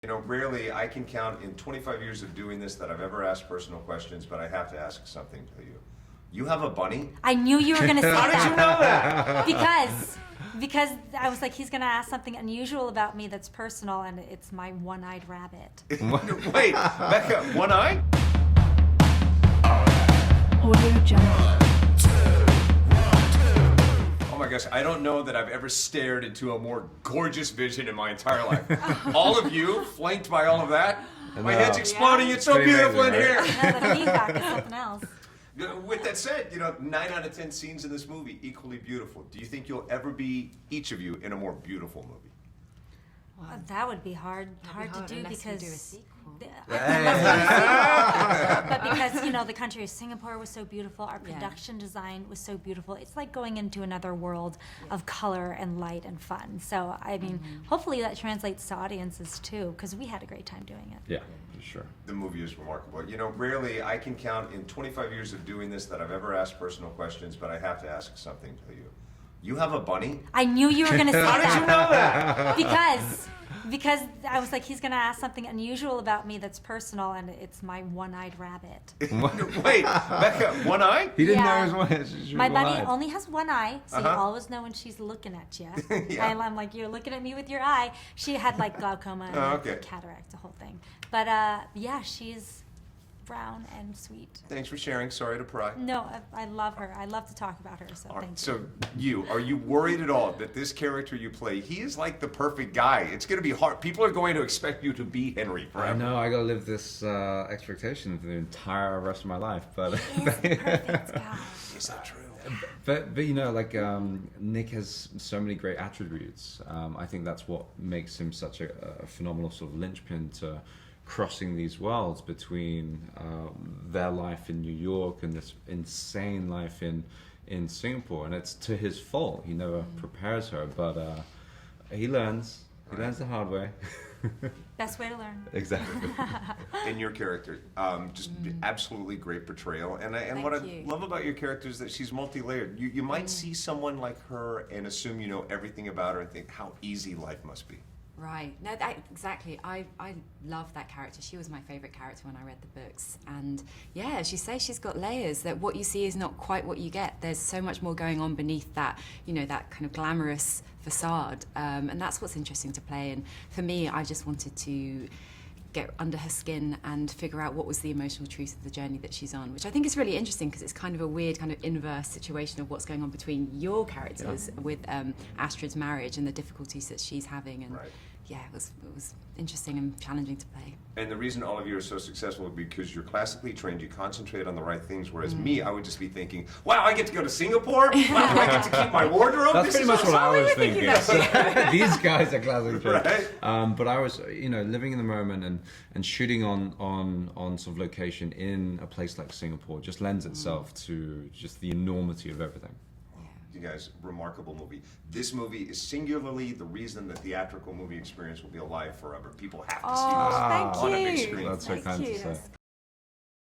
You know, rarely I can count in 25 years of doing this that I've ever asked personal questions, but I have to ask something to you. You have a bunny? I knew you were going to say How that. did you know that? Because I was like, he's going to ask something unusual about me that's personal, and it's my one-eyed rabbit. Wait, Becca, one eye? Audio Jungle. Oh my gosh, I don't know that I've ever stared into a more gorgeous vision in my entire life. All of you, flanked by all of that. My head's exploding, it's so Pretty beautiful in amazing, here. No, the feedback is something else. With that said, you know, 9 out of 10 scenes in this movie, equally beautiful. Do you think you'll ever be, each of you, in a more beautiful movie? That would be hard to do unless we because do a sequel. But because, you know, the country of Singapore was so beautiful, our production design was so beautiful. It's like going into another world of color and light and fun. So, I mean, hopefully that translates to audiences too, because we had a great time doing it. Yeah, for sure. The movie is remarkable. You know, rarely I can count in 25 years of doing this that I've ever asked personal questions, but I have to ask something to you. You have a bunny? I knew you were going to say that. How did you know that? Because I was like, he's going to ask something unusual about me that's personal, and it's my one-eyed rabbit. Wait, Becca, one eye? He didn't Yeah. know his one. My bunny only has one eye, so you Uh-huh. always know when she's looking at you. Yeah. And I'm like, you're looking at me with your eye. She had like glaucoma and okay. cataract, the whole thing. But yeah, she's brown and sweet. Thanks for sharing. Sorry to pry. No, I love her. I love to talk about her, so All right, thank you. so are you worried at all that this character you play, he is like the perfect guy? It's going to be hard. People are going to expect you to be Henry forever. I know, I gotta live this expectation for the entire rest of my life, but He is the perfect guy. Is that true? but you know, like Nick has so many great attributes. I think that's what makes him such a phenomenal sort of linchpin to crossing these worlds between their life in New York and this insane life in Singapore, and it's to his fault. He never prepares her, but he learns. He learns the hard way. Best way to learn. Exactly. In your character, just absolutely great portrayal. And what I you. love about your character is that she's multi-layered. You might see someone like her and assume you know everything about her and think how easy life must be. Right. No, exactly. I love that character. She was my favorite character when I read the books. And yeah, as you say, she's got layers that what you see is not quite what you get. There's so much more going on beneath that, you know, that kind of glamorous facade. And that's what's interesting to play. And for me, I just wanted to get under her skin and figure out what was the emotional truth of the journey that she's on, which I think is really interesting because it's kind of a weird kind of inverse situation of what's going on between your characters with Astrid's marriage and the difficulties that she's having. And yeah, it was interesting and challenging to play. And the reason all of you are so successful is because you're classically trained, you concentrate on the right things, whereas me, I would just be thinking, wow, I get to go to Singapore? Wow, do I get to keep my wardrobe? That's This pretty is much what awesome. I was thinking. These guys are classic. Right. But I was, you know, living in the moment and shooting on sort of location in a place like Singapore just lends itself to just the enormity of everything. You guys, remarkable movie. This movie is singularly the reason the theatrical movie experience will be alive forever. People have to see this Oh, thank on a big you. screen. That's so Thank kind you. to say.